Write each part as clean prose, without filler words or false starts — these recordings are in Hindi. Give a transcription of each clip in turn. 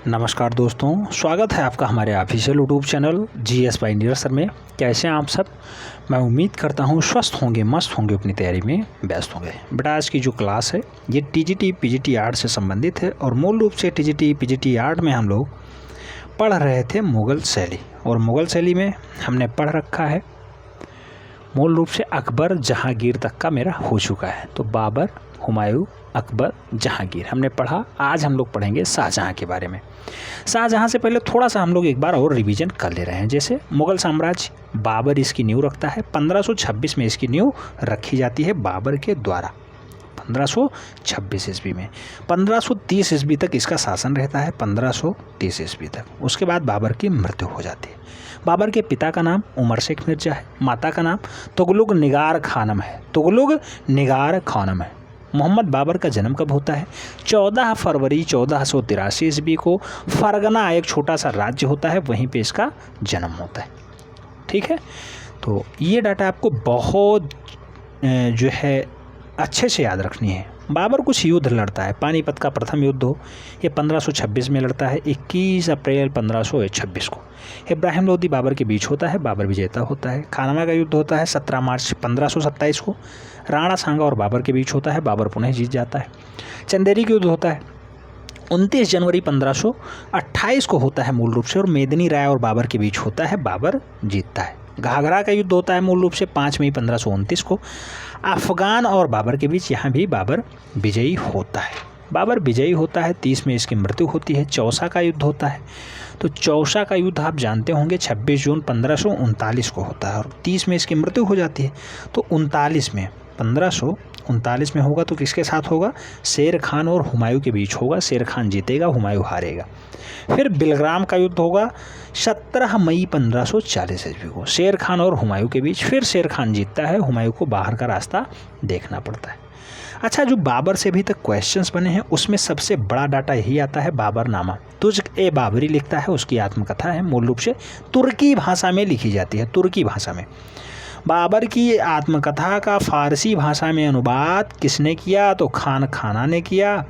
नमस्कार दोस्तों, स्वागत है आपका हमारे official YouTube channel GS bye Neeraj sir में। कैसे हैं आप सब? मैं उम्मीद करता हूं स्वस्थ होंगे, मस्त होंगे, अपनी तैयारी में व्यस्त होंगे। बेटा आज की जो क्लास है ये टीजीटी पीजीटी आर्ट से संबंधित है और मूल रूप से टीजीटी पीजीटी आर्ट में हम लोग पढ़ रहे थे मुग़ल शैली, और मुग़ल शैली में हमने पढ़ रखा है मूल रूप से अकबर जहांगीर तक का मेरा हो चुका है। तो बाबर, हुमायूं, अकबर, जहांगीर हमने पढ़ा। आज हम लोग पढ़ेंगे शाहजहां के बारे में। शाहजहां से पहले थोड़ा सा हम लोग एक बार और रिवीजन कर ले रहे हैं। जैसे मुग़ल साम्राज्य, बाबर इसकी नींव रखता है। 1526 में इसकी नींव रखी जाती है बाबर के द्वारा, 1526 ईस्वी में। 1530 ईस्वी तक इसका शासन रहता है, 1530 ईस्वी तक। उसके बाद बाबर की मृत्यु हो जाती है। बाबर के पिता का नाम उमर शेख मिर्जा है, माता का नाम तुगलक निगार खानम है। तुगलक निगार खानम है। मोहम्मद बाबर का जन्म कब होता है? 14 फरवरी 1483 ईस्वी को। फरगना एक छोटा सा राज्य होता है, वहीं पे इसका जन्म होता है। ठीक है, तो ये डाटा आपको बहुत जो है अच्छे से याद रखनी है। बाबर कुछ युद्ध लड़ता है। पानीपत का प्रथम युद्ध हो, ये 1526 में लड़ता है, 21 अप्रैल 1526 को। इब्राहिम लोदी बाबर के बीच होता है, बाबर विजेता होता है। खानवा का युद्ध होता है 17 मार्च 1527 को। राणा सांगा और बाबर के बीच होता है, बाबर पुनः जीत जाता है। चंदेरी का युद्ध होता है 29 जनवरी 1528 को होता है मूल रूप से, और मेदिनी राय और बाबर के बीच होता है, बाबर जीतता है। घाघरा का युद्ध होता है मूल रूप से 5 मई 1529 को। अफगान और बाबर के बीच, यहाँ भी बाबर विजयी होता है। बाबर विजयी होता है, 30 में इसकी मृत्यु होती है। चौसा का युद्ध होता है, तो चौसा का युद्ध आप जानते होंगे 26 जून 1539 को होता है, और 30 में इसकी मृत्यु हो जाती है। तो 1539 में होगा, तो किसके साथ होगा? शेर खान और हुमायूं के बीच होगा। शेर खान जीतेगा, हुमायूं हारेगा। फिर बिलग्राम का युद्ध होगा 17 मई 1540 ईस्वी को। शेर खान और हुमायूं के बीच, फिर शेर खान जीतता है, हुमायूं को बाहर का रास्ता देखना पड़ता है। अच्छा, जो बाबर से अभी तक क्वेश्चंस बने हैं उसमें सबसे बड़ा डाटा यही आता है बाबरनामा। तुझ ए बाबरी लिखता है, उसकी आत्मकथा है, मूल रूप से तुर्की भाषा में लिखी जाती है। तुर्की भाषा में बाबर की आत्मकथा का फारसी भाषा में अनुवाद किसने किया? तो खान खाना ने किया।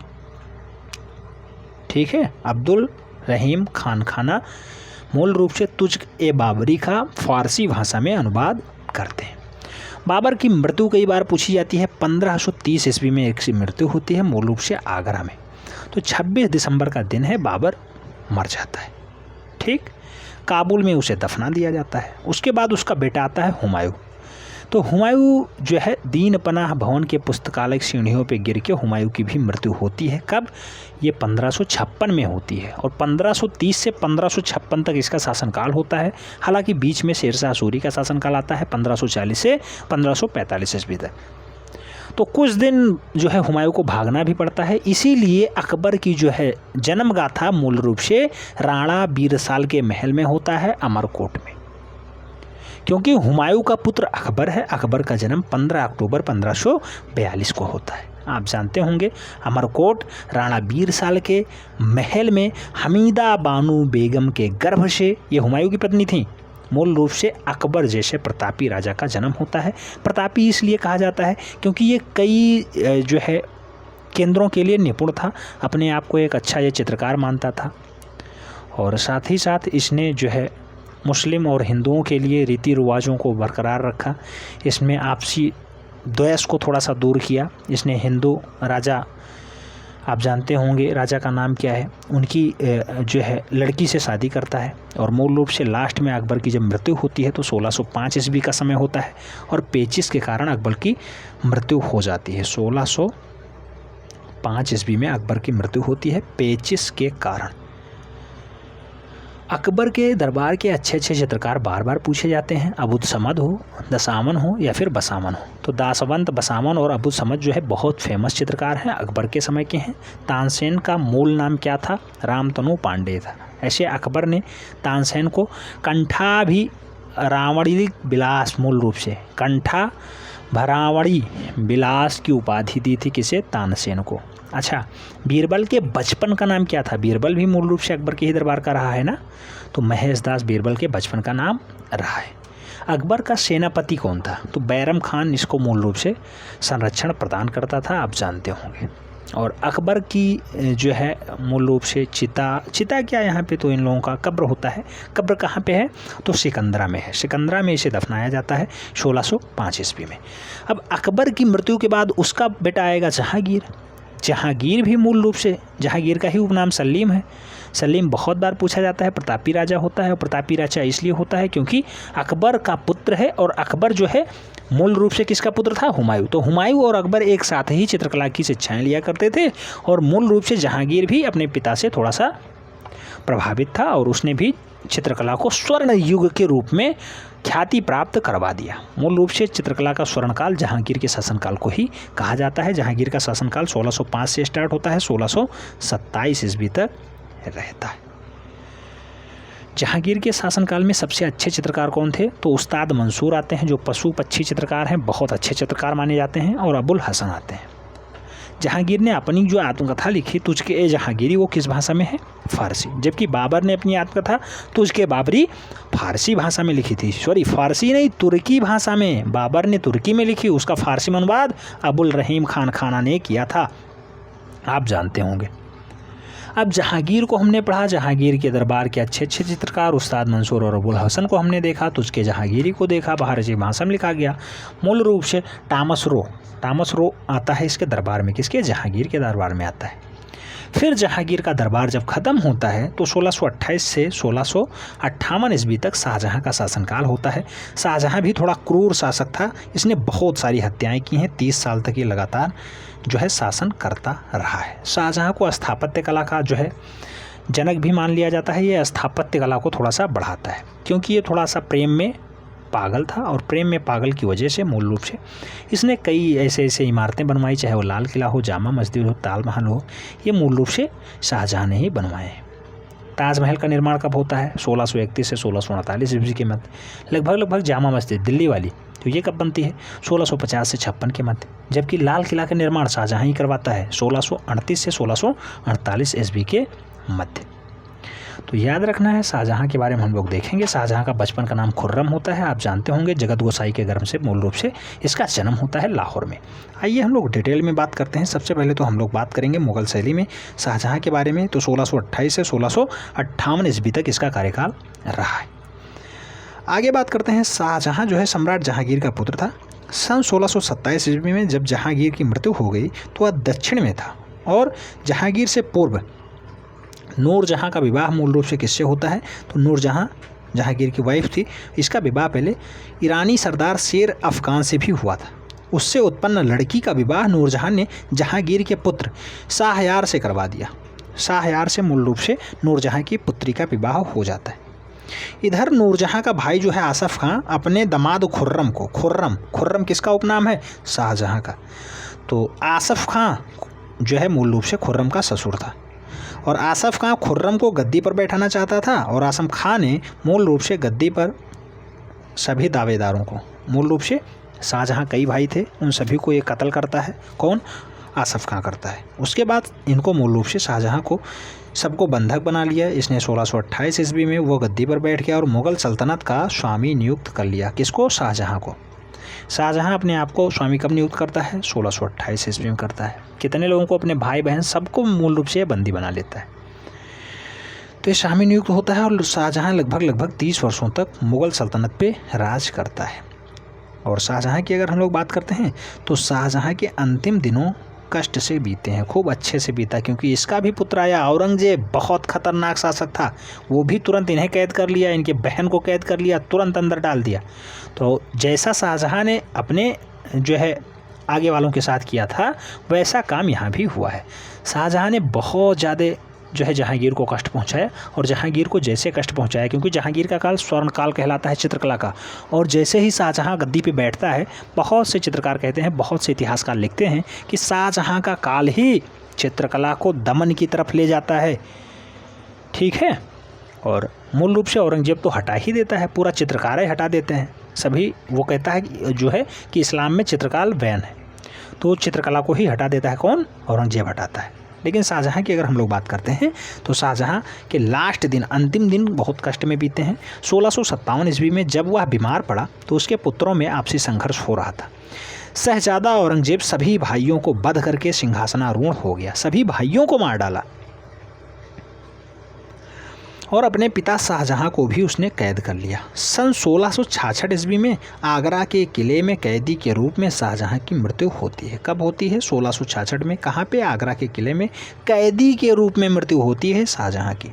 ठीक है, अब्दुल रहीम खान खाना मूल रूप से तुझ ए बाबरी का फारसी भाषा में अनुवाद करते हैं। बाबर की मृत्यु कई बार पूछी जाती है। 1530 ईस्वी में एक की मृत्यु होती है, मूल रूप से आगरा में। तो 26 दिसंबर का दिन है, बाबर मर जाता है। ठीक, काबुल में उसे दफना दिया जाता है। उसके बाद उसका बेटा आता है हुमायूं। तो हुमायूं जो है दीन पनाह भवन के पुस्तकालय सीढ़ियों पे गिर के हुमायूं की भी मृत्यु होती है। कब? ये 1556 में होती है, और 1530 से 1556 तक इसका शासनकाल होता है। हालांकि बीच में शेरशाह सूरी का शासनकाल आता है 1540 से 1545 ईस्वी तक। तो कुछ दिन जो है हुमायूं को भागना भी पड़ता है। इसीलिए अकबर की जो है जन्म गाथा मूल रूप से राणा बीरसाल के महल में होता है, अमरकोट में, क्योंकि हुमायूं का पुत्र अकबर है। अकबर का जन्म 15 अक्टूबर 1542 को होता है। आप जानते होंगे अमरकोट राणा बीरसाल के महल में हमीदा बानू बेगम के गर्भ से, ये हुमायूं की पत्नी थी, मूल रूप से अकबर जैसे प्रतापी राजा का जन्म होता है। प्रतापी इसलिए कहा जाता है क्योंकि ये कई जो है केंद्रों के लिए निपुण था, अपने आप को एक अच्छा ये चित्रकार मानता था, और साथ ही साथ इसने जो है मुस्लिम और हिंदुओं के लिए रीति रिवाजों को बरकरार रखा। इसमें आपसी द्वेष को थोड़ा सा दूर किया। इसने हिंदू राजा, आप जानते होंगे राजा का नाम क्या है, उनकी जो है लड़की से शादी करता है, और मूल रूप से लास्ट में अकबर की जब मृत्यु होती है तो 1605 ईस्वी का समय होता है, और पेचिश के कारण अकबर की मृत्यु हो जाती है। 1605 ईस्वी में अकबर की मृत्यु होती है पेचिश के कारण। अकबर के दरबार के अच्छे अच्छे चित्रकार बार बार पूछे जाते हैं। अबुद समद हो, दसामन हो, या फिर बसामन हो। तो दासवंत, बसामन और अबुद समद जो है बहुत फेमस चित्रकार हैं, अकबर के समय के हैं। तानसेन का मूल नाम क्या था? रामतनु पांडे था। ऐसे अकबर ने तानसेन को कंठा भी रावड़ी बिलास, मूल रूप से कंठा भरावड़ी बिलास की उपाधि दी थी, किसे? तानसेन को। अच्छा, बीरबल के बचपन का नाम क्या था? बीरबल भी मूल रूप से अकबर के ही दरबार का रहा है ना, तो महेश दास बीरबल के बचपन का नाम रहा है। अकबर का सेनापति कौन था? तो बैरम खान इसको मूल रूप से संरक्षण प्रदान करता था, आप जानते होंगे। और अकबर की जो है मूल रूप से चिता क्या यहाँ पे, तो इन लोगों का कब्र होता है। कब्र कहाँ पे है, तो सिकंदरा में है। सिकंदरा में इसे दफनाया जाता है 1605 ईस्वी में। अब अकबर की मृत्यु के बाद उसका बेटा आएगा जहांगीर। जहांगीर भी मूल रूप से, जहांगीर का ही उपनाम सलीम है। सलीम बहुत बार पूछा जाता है, प्रतापी राजा होता है। और प्रतापी राजा इसलिए होता है क्योंकि अकबर का पुत्र है, और अकबर जो है मूल रूप से किसका पुत्र था, हुमायूं। तो हुमायूं और अकबर एक साथ ही चित्रकला की शिक्षाएं लिया करते थे। और मूल रूप से जहांगीर भी अपने पिता से थोड़ा सा प्रभावित था, और उसने भी चित्रकला को स्वर्ण युग के रूप में ख्याति प्राप्त करवा दिया। मूल रूप से चित्रकला का स्वर्णकाल जहांगीर के शासनकाल को ही कहा जाता है। जहांगीर का शासनकाल 1605 से स्टार्ट होता है, 1627 ईस्वी तक रहता है। जहांगीर के शासनकाल में सबसे अच्छे चित्रकार कौन थे, तो उस्ताद मंसूर आते हैं, जो पशु पक्षी चित्रकार हैं, बहुत अच्छे चित्रकार माने जाते हैं। और अबुल हसन आते हैं। जहांगीर ने अपनी जो आत्मकथा लिखी तुझके ए जहांगीरी, वो किस भाषा में है, फारसी। जबकि बाबर ने अपनी आत्मकथा तुझके बाबरी फारसी भाषा में लिखी थी। सॉरी, फारसी नहीं, तुर्की भाषा में। बाबर ने तुर्की में लिखी, उसका फारसी में अनुवाद अबुल रहीम खान खाना ने किया था, आप जानते होंगे। अब जहांगीर को हमने पढ़ा, जहांगीर के दरबार के अच्छे अच्छे चित्रकार उस्ताद मंसूर और अबुल हसन को हमने देखा, तुझके जहांगीरी को देखा, फारसी भाषा में लिखा गया। मूल रूप से टॉमस रो आता है इसके दरबार में, किसके, जहांगीर के दरबार में आता है। फिर जहांगीर का दरबार जब ख़त्म होता है तो 1628 से 1658 ईस्वी तक शाहजहां का शासनकाल होता है। शाहजहां भी थोड़ा क्रूर शासक था, इसने बहुत सारी हत्याएं की हैं। 30 साल तक ये लगातार जो है शासन करता रहा है। शाहजहां को स्थापत्य कला का जो है जनक भी मान लिया जाता है। ये स्थापत्य कला को थोड़ा सा बढ़ाता है, क्योंकि ये थोड़ा सा प्रेम में पागल था, और प्रेम में पागल की वजह से मूल रूप से इसने कई ऐसे इमारतें बनवाई, चाहे वो लाल किला हो, जामा मस्जिद हो, ताजमहल हो, ये मूल रूप से शाहजहां ने ही बनवाए हैं। ताजमहल का निर्माण कब होता है, 1631 से 1648 ईस्वी के मध्य। लगभग जामा मस्जिद दिल्ली वाली, तो ये कब बनती है, 1650 से 56 के मध्य। जबकि लाल किला का निर्माण शाहजहां ही करवाता है, 1638 से 1648 ईस्वी के मध्य। तो याद रखना है, शाहजहां के बारे में हम लोग देखेंगे। शाहजहां का बचपन का नाम खुर्रम होता है, आप जानते होंगे। जगत गोसाई के गर्भ से मूल रूप से इसका जन्म होता है लाहौर में। आइए हम लोग डिटेल में बात करते हैं। सबसे पहले तो हम लोग बात करेंगे मुगल शैली में शाहजहां के बारे में। तो 1628 से 1658 ईस्वी तक इसका कार्यकाल रहा है। आगे बात करते हैं, शाहजहां जो है सम्राट जहांगीर का पुत्र था। सन 1627 ईस्वी में जब जहांगीर की मृत्यु हो गई तो वह दक्षिण में था, और जहांगीर से पूर्व नूरजहां का विवाह मूल रूप से किससे होता है, तो नूरजहां जहांगीर की वाइफ थी। इसका विवाह पहले ईरानी सरदार शेर अफगान से भी हुआ था। उससे उत्पन्न लड़की का विवाह नूरजहां ने जहांगीर के पुत्र शाहयार से करवा दिया। शाहयार से मूल रूप से नूरजहां की पुत्री का विवाह हो जाता है। इधर नूरजहां का भाई जो है आसफ खां अपने दामाद खुर्रम को, खुर्रम किसका उपनाम है, शाहजहां का। तो आसफ खां जो है मूल रूप से खुर्रम का ससुर था, और आसफ खां खुर्रम को गद्दी पर बैठाना चाहता था, और आसफ खां ने मूल रूप से गद्दी पर सभी दावेदारों को, मूल रूप से शाहजहां कई भाई थे, उन सभी को ये कत्ल करता है। कौन, आसफ खां करता है। उसके बाद इनको मूल रूप से शाहजहां को सबको बंधक बना लिया। इसने 1628 ईस्वी में वो गद्दी पर बैठ गया और मुग़ल सल्तनत का स्वामी नियुक्त कर लिया। किसको, शाहजहां को। शाहजहां अपने आप को स्वामी कब नियुक्त करता है, 1628 ईस्वी में करता है। कितने लोगों को, अपने भाई बहन सबको मूल रूप से बंदी बना लेता है। तो ये स्वामी नियुक्त होता है, और शाहजहां लगभग 30 वर्षों तक मुग़ल सल्तनत पे राज करता है। और शाहजहां की अगर हम लोग बात करते हैं तो शाहजहां के अंतिम दिनों कष्ट से बीते हैं, खूब अच्छे से बीता, क्योंकि इसका भी पुत्र आया औरंगजेब, बहुत खतरनाक शासक था। वो भी तुरंत इन्हें कैद कर लिया, इनके बहन को कैद कर लिया, तुरंत अंदर डाल दिया। तो जैसा शाहजहां ने अपने जो है आगे वालों के साथ किया था, वैसा काम यहाँ भी हुआ है। शाहजहां ने बहुत ज़्यादा जो है जहांगीर को कष्ट पहुंचाया, और जहांगीर को जैसे कष्ट पहुंचाया, क्योंकि जहांगीर का काल स्वर्ण काल कहलाता है चित्रकला का, और जैसे ही शाहजहां गद्दी पे बैठता है, बहुत से चित्रकार कहते हैं, बहुत से इतिहासकार लिखते हैं कि शाहजहां का काल ही चित्रकला को दमन की तरफ ले जाता है। ठीक है, और मूल रूप से औरंगजेब तो हटा ही देता है, पूरा चित्रकार ही हटा देते हैं सभी। वो कहता है जो है कि इस्लाम में चित्रकार बैन है, तो चित्रकला को ही हटा देता है। कौन, औरंगजेब हटाता है। लेकिन शाहजहां की अगर हम लोग बात करते हैं तो शाहजहां के लास्ट दिन, अंतिम दिन बहुत कष्ट में बीते हैं। 1657 ईस्वी में जब वह बीमार पड़ा तो उसके पुत्रों में आपसी संघर्ष हो रहा था। शहजादा औरंगजेब सभी भाइयों को वध करके सिंहासनारूढ़ हो गया, सभी भाइयों को मार डाला और अपने पिता शाहजहां को भी उसने कैद कर लिया। सन 1666 ईस्वी में आगरा के किले में कैदी के रूप में शाहजहां की मृत्यु होती है। कब होती है? 1666 में। कहाँ पे? आगरा के किले में कैदी के रूप में मृत्यु होती है शाहजहां की।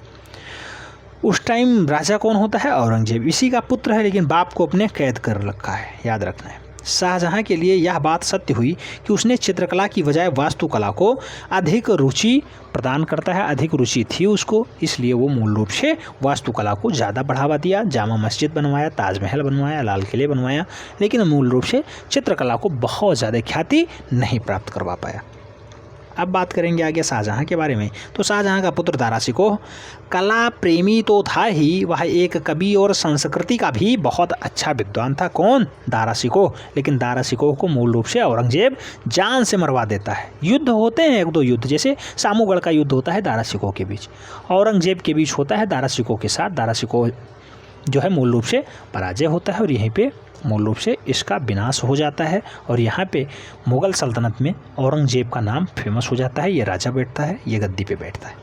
उस टाइम राजा कौन होता है? औरंगजेब। इसी का पुत्र है, लेकिन बाप को अपने कैद कर रखा है, याद रखना है। शाहजहां के लिए यह बात सत्य हुई कि उसने चित्रकला की बजाय वास्तुकला को अधिक रुचि प्रदान करता है, अधिक रुचि थी उसको, इसलिए वो मूल रूप से वास्तुकला को ज़्यादा बढ़ावा दिया। जामा मस्जिद बनवाया, ताजमहल बनवाया, लाल किले बनवाया, लेकिन मूल रूप से चित्रकला को बहुत ज़्यादा ख्याति नहीं प्राप्त करवा पाया। अब बात करेंगे आगे शाहजहां के बारे में। तो शाहजहां का पुत्र दारा शिकोह कला प्रेमी तो था ही, वह एक कवि और संस्कृति का भी बहुत अच्छा विद्वान था। कौन? दारा शिकोह। लेकिन दारा शिकोह को मूल रूप से औरंगजेब जान से मरवा देता है। युद्ध होते हैं, एक दो युद्ध, जैसे सामूगढ़ का युद्ध होता है दारा शिकोह के बीच, औरंगजेब के बीच होता है दारा शिकोह के साथ। दारा शिकोह जो है मूल रूप से पराजय होता है और यहीं पे मूल रूप से इसका विनाश हो जाता है और यहाँ पे मुग़ल सल्तनत में औरंगजेब का नाम फेमस हो जाता है। ये राजा बैठता है, ये गद्दी पे बैठता है।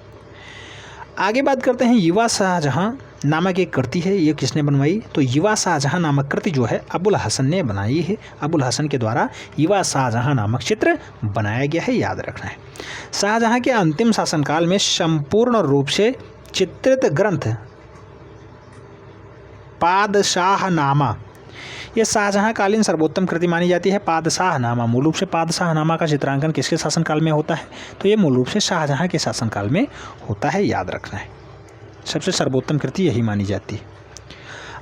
आगे बात करते हैं युवा शाहजहां नामक एक कृति है, ये किसने बनवाई? तो युवा शाहजहां नामक कृति जो है अबुल हसन ने बनाई है। अबुल हसन के द्वारा युवा शाहजहां नामक चित्र बनाया गया है, याद रखना है। शाहजहां के अंतिम शासनकाल में संपूर्ण रूप से चित्रित ग्रंथ पादशाहनामा, यह शाहजहां कालीन सर्वोत्तम कृति मानी जाती है। पादशाहनामा, मूल रूप से पादशाहनामा का चित्रांकन किसके शासनकाल में होता है? तो ये मूल रूप से शाहजहां के शासनकाल में होता है, याद रखना है। सबसे सर्वोत्तम कृति यही मानी जाती है।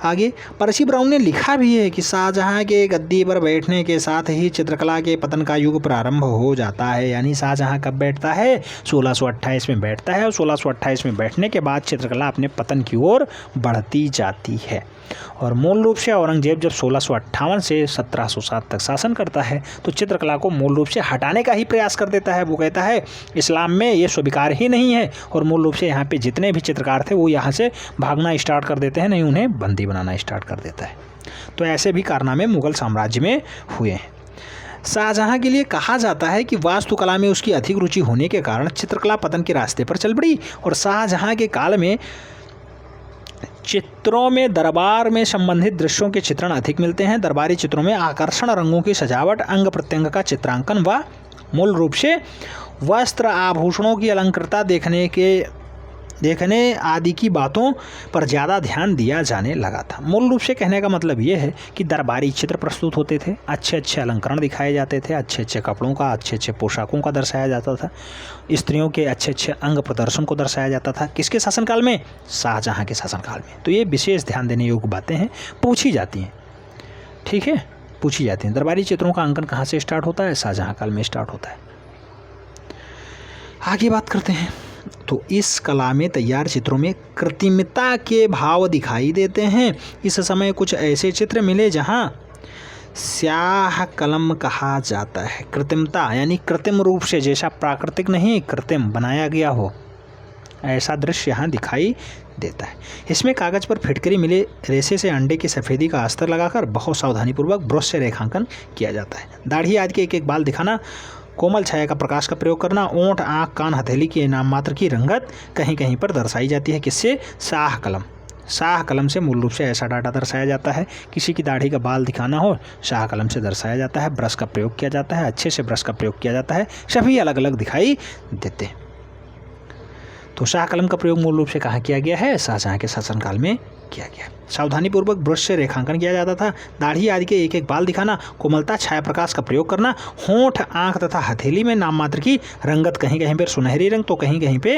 आगे पर्सी ब्राउन ने लिखा भी है कि शाहजहां के गद्दी पर बैठने के साथ ही चित्रकला के पतन का युग प्रारंभ हो जाता है। यानी शाहजहां कब बैठता है? 1628 में बैठता है और 1628 में बैठने के बाद चित्रकला अपने पतन की ओर बढ़ती जाती है। और मूल रूप से औरंगजेब जब 1658 से 1707 तक शासन करता है तो चित्रकला को मूल रूप से हटाने का ही प्रयास कर देता है। वो कहता है इस्लाम में ये स्वीकार ही नहीं है और मूल रूप से यहाँ पे जितने भी चित्रकार थे वो यहाँ से भागना स्टार्ट कर देते हैं, नहीं उन्हें बंदी बनाना स्टार्ट कर देता है। तो ऐसे भी कारनामे मुग़ल साम्राज्य में हुए हैं। शाहजहां के लिए कहा जाता है कि वास्तुकला में उसकी अधिक रुचि होने के कारण चित्रकला पतन के रास्ते पर चल पड़ी और शाहजहां के काल में चित्रों में दरबार में संबंधित दृश्यों के चित्रण अधिक मिलते हैं। दरबारी चित्रों में आकर्षण, रंगों की सजावट, अंग प्रत्यंग का चित्रांकन व मूल रूप से वस्त्र आभूषणों की अलंकृता देखने आदि की बातों पर ज़्यादा ध्यान दिया जाने लगा था। मूल रूप से कहने का मतलब ये है कि दरबारी चित्र प्रस्तुत होते थे, अच्छे अच्छे अलंकरण दिखाए जाते थे, अच्छे अच्छे कपड़ों का, अच्छे अच्छे पोशाकों का दर्शाया जाता था, स्त्रियों के अच्छे अच्छे अंग प्रदर्शन को दर्शाया जाता था। किसके शासनकाल में? शाहजहां के शासनकाल में। तो ये विशेष ध्यान देने योग्य बातें हैं, पूछी जाती हैं, ठीक है, पूछी जाती हैं। दरबारी चित्रों का अंकन कहाँ से स्टार्ट होता है? शाहजहां काल में स्टार्ट होता है। आगे बात करते हैं। तो इस कला में तैयार चित्रों में कृत्रिमता के भाव दिखाई देते हैं। इस समय कुछ ऐसे चित्र मिले जहां स्याह कलम कहा जाता है। कृत्रिमता यानी कृत्रिम रूप से, जैसा प्राकृतिक नहीं, कृत्रिम बनाया गया हो, ऐसा दृश्य यहाँ दिखाई देता है। इसमें कागज़ पर फिटकरी मिले रेशे से अंडे की सफ़ेदी का अस्तर लगाकर बहुत सावधानीपूर्वक ब्रश से रेखांकन किया जाता है। दाढ़ी आदि के एक एक बाल दिखाना, कोमल छाया का प्रकाश का प्रयोग करना, ओंठ, आँख, कान, हथेली की नाम मात्र की रंगत कहीं कहीं पर दर्शाई जाती है। किससे? शाह कलम। शाह कलम से मूल रूप से ऐसा डाटा दर्शाया जाता है। किसी की दाढ़ी का बाल दिखाना हो, शाह कलम से दर्शाया जाता है। ब्रश का प्रयोग किया जाता है, अच्छे से ब्रश का प्रयोग किया जाता है, सभी अलग अलग दिखाई देते हैं। तो शाह कलम का प्रयोग मूल रूप से कहाँ किया गया है? शाहजहां के शासनकाल में किया गया। सावधानीपूर्वक ब्रश से रेखांकन किया जाता था। दाढ़ी आदि के एक एक बाल दिखाना, कोमलता, छाया प्रकाश का प्रयोग करना, होंठ, आंख तथा हथेली में नाम मात्र की रंगत, कहीं कहीं पर सुनहरी रंग तो कहीं कहीं पे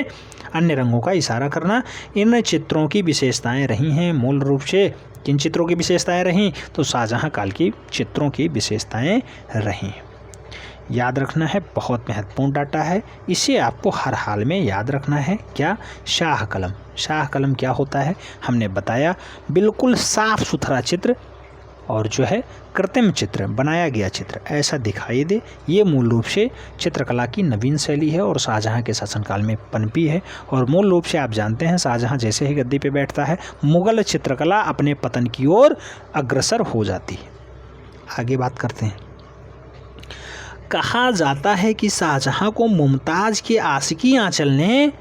अन्य रंगों का इशारा करना, इन चित्रों की विशेषताएं रही हैं। मूल रूप से किन चित्रों की विशेषताएं रहीं? तो शाहजहां काल की चित्रों की विशेषताएं रहीं। याद रखना है, बहुत महत्वपूर्ण डाटा है, इसे आपको हर हाल में याद रखना है। क्या? शाह कलम। शाह कलम क्या होता है हमने बताया, बिल्कुल साफ सुथरा चित्र और जो है कृत्रिम चित्र, बनाया गया चित्र ऐसा दिखाई दे, ये मूल रूप से चित्रकला की नवीन शैली है और शाहजहां के शासनकाल में पनपी है। और मूल रूप से आप जानते हैं शाहजहां जैसे ही गद्दी पे बैठता है, मुग़ल चित्रकला अपने पतन की ओर अग्रसर हो जाती है। आगे बात करते हैं। कहा जाता है कि शाहजहां को मुमताज़ की आशिकी आंचल ने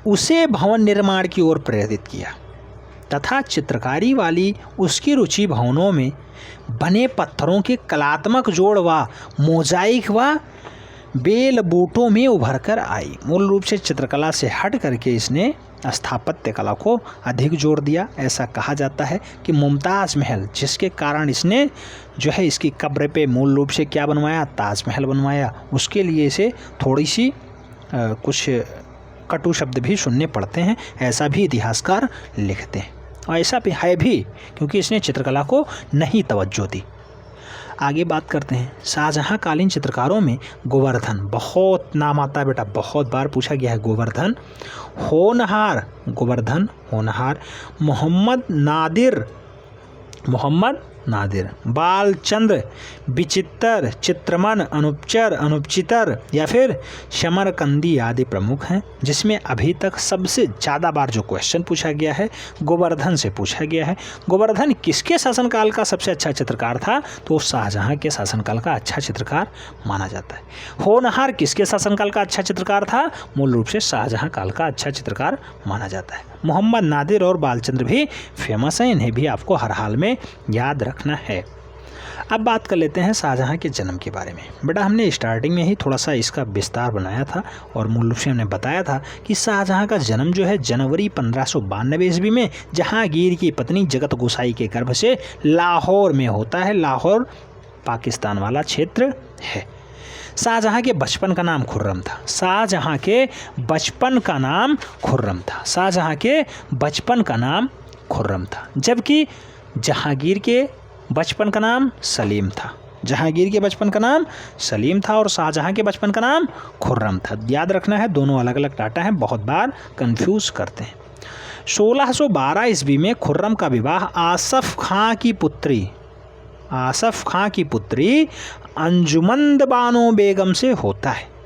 उसे भवन निर्माण की ओर प्रेरित किया तथा चित्रकारी वाली उसकी रुचि भवनों में बने पत्थरों के कलात्मक जोड़ व मोजाइक व बेल बूटों में उभर कर आई। मूल रूप से चित्रकला से हट करके इसने स्थापत्य कला को अधिक जोर दिया। ऐसा कहा जाता है कि मुमताज़ महल, जिसके कारण इसने जो है इसकी कब्र पे मूल रूप से क्या बनवाया, ताजमहल बनवाया, उसके लिए इसे थोड़ी सी कुछ कटु शब्द भी सुनने पड़ते हैं, ऐसा भी इतिहासकार लिखते हैं। और ऐसा भी है भी क्योंकि इसने चित्रकला को नहीं तवज्जो दी। आगे बात करते हैं। शाहजहां कालीन चित्रकारों में गोवर्धन बहुत नाम आता है बेटा, बहुत बार पूछा गया है। गोवर्धन होनहार, मोहम्मद नादिर, बालचंद्र, विचित्र, चित्रमन, अनुपचितर या फिर शमरकंदी आदि प्रमुख हैं, जिसमें अभी तक सबसे ज़्यादा बार जो क्वेश्चन पूछा गया है गोवर्धन से पूछा गया है। गोवर्धन किसके शासनकाल का सबसे अच्छा चित्रकार था? तो शाहजहां के शासनकाल का अच्छा चित्रकार माना जाता है। होनहार किसके शासनकाल का अच्छा चित्रकार था? मूल रूप से शाहजहां काल का अच्छा चित्रकार माना जाता है। मोहम्मद नादिर और बालचंद्र भी फेमस हैं, इन्हें भी आपको हर हाल में याद रखना है। अब बात कर लेते हैं शाहजहां के जन्म के बारे में। बेटा हमने स्टार्टिंग में ही थोड़ा सा इसका विस्तार बनाया था और मूल रूप से हमने बताया था कि शाहजहां का जन्म जो है जनवरी 1592 ईस्वी में जहांगीर की पत्नी जगत गोसाई के गर्भ से लाहौर में होता है। लाहौर पाकिस्तान वाला क्षेत्र है। शाहजहां के बचपन का नाम खुर्रम था। शाहजहां के बचपन का नाम खुर्रम था, जबकि जहांगीर के बचपन का नाम सलीम था और शाहजहां के बचपन का नाम खुर्रम था। याद रखना है, दोनों अलग अलग डाटा हैं, बहुत बार कंफ्यूज करते हैं। 1612 ईस्वी में खुर्रम का विवाह आसफ खां की पुत्री अंजुमंद बानो बेगम से होता है।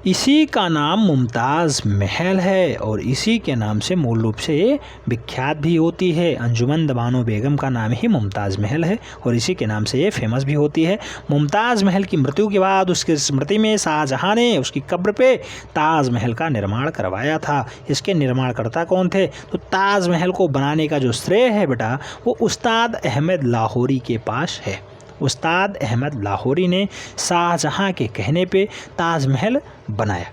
इसी का नाम मुमताज़ महल है और इसी के नाम से मूल रूप से विख्यात भी होती है। अंजुमंद बानो बेगम का नाम ही मुमताज़ महल है और इसी के नाम से ये फेमस भी होती है। मुमताज़ महल की मृत्यु के बाद उसकी स्मृति में शाहजहां ने उसकी कब्र पे ताजमहल का निर्माण करवाया था। इसके निर्माणकर्ता कौन थे? तो ताजमहल को बनाने का जो श्रेय है बेटा वो उस्ताद अहमद लाहौरी के पास है। उस्ताद अहमद लाहौरी ने शाहजहां के कहने पे ताजमहल बनाया।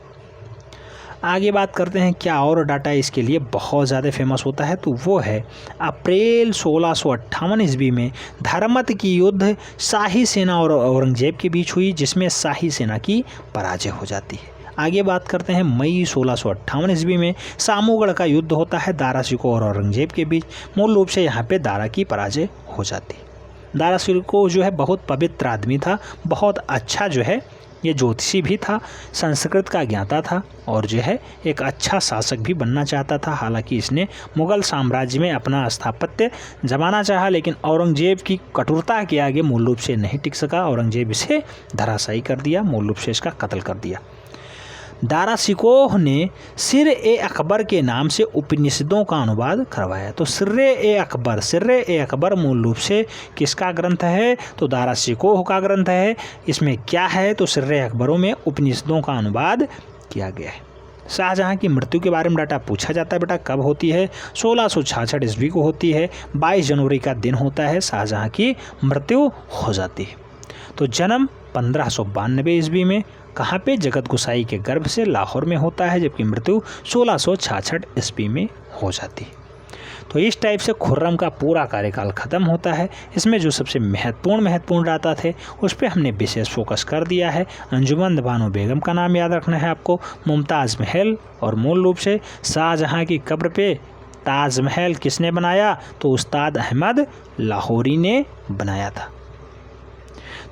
आगे बात करते हैं क्या और डाटा इसके लिए बहुत ज़्यादा फेमस होता है, तो वो है अप्रैल 1658 ईस्वी में धर्मत की युद्ध शाही सेना और औरंगजेब के बीच हुई, जिसमें शाही सेना की पराजय हो जाती है। आगे बात करते हैं मई 1658 ईस्वी में सामूगढ़ का युद्ध होता है दारा शिकोह और औरंगजेब के बीच। मूल रूप से यहाँ पे दारा की पराजय हो जाती है। दारा शिकोह जो है बहुत पवित्र आदमी था, बहुत अच्छा जो है ये ज्योतिषी भी था, संस्कृत का ज्ञाता था और जो है एक अच्छा शासक भी बनना चाहता था। हालांकि इसने मुग़ल साम्राज्य में अपना स्थापत्य जमाना चाहा, लेकिन औरंगजेब की कठोरता के आगे मूल रूप से नहीं टिक सका। औरंगजेब इसे धराशायी कर दिया, मूल रूप से इसका कत्ल कर दिया। दारा शिकोह ने सिर-ए-अकबर के नाम से उपनिषदों का अनुवाद करवाया। तो सिर-ए-अकबर मूल रूप से किसका ग्रंथ है? तो दारा शिकोह का ग्रंथ है। इसमें क्या है? तो सिर-ए-अकबरों में उपनिषदों का अनुवाद किया गया है। शाहजहां की मृत्यु के बारे में डाटा पूछा जाता है बेटा, कब होती है? 1666 ईस्वी को होती है। 22 जनवरी का दिन होता है, शाहजहां की मृत्यु हो जाती है। तो जन्म 1592 ईस्वी में कहाँ पे? जगत गोसाई के गर्भ से लाहौर में होता है, जबकि मृत्यु 1666 ईस्वी में हो जाती है। तो इस टाइप से खुर्रम का पूरा कार्यकाल ख़त्म होता है। इसमें जो सबसे महत्वपूर्ण डाटा थे उस पर हमने विशेष फोकस कर दिया है। अंजुमंद बानो बेगम का नाम याद रखना है आपको, मुमताज़ महल, और मूल रूप से शाहजहां की कब्र पे ताजमहल किसने बनाया? तो उस्ताद अहमद लाहौरी ने बनाया था।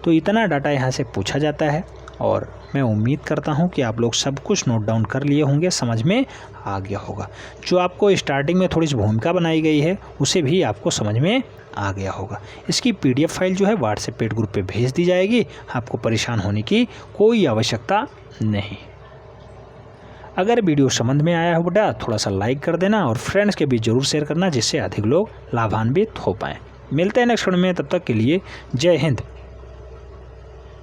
तो इतना डाटा यहाँ से पूछा जाता है और मैं उम्मीद करता हूँ कि आप लोग सब कुछ नोट डाउन कर लिए होंगे, समझ में आ गया होगा। जो आपको स्टार्टिंग में थोड़ी सी भूमिका बनाई गई है उसे भी आपको समझ में आ गया होगा। इसकी PDF फाइल जो है व्हाट्सएप पेड ग्रुप पे भेज दी जाएगी, आपको परेशान होने की कोई आवश्यकता नहीं। अगर वीडियो समझ में आया हो बेटा थोड़ा सा लाइक कर देना और फ्रेंड्स के भी ज़रूर शेयर करना, जिससे अधिक लोग लाभान्वित हो पाएँ। मिलते हैं नेक्स्ट वीडियो में, तब तक के लिए जय हिंद।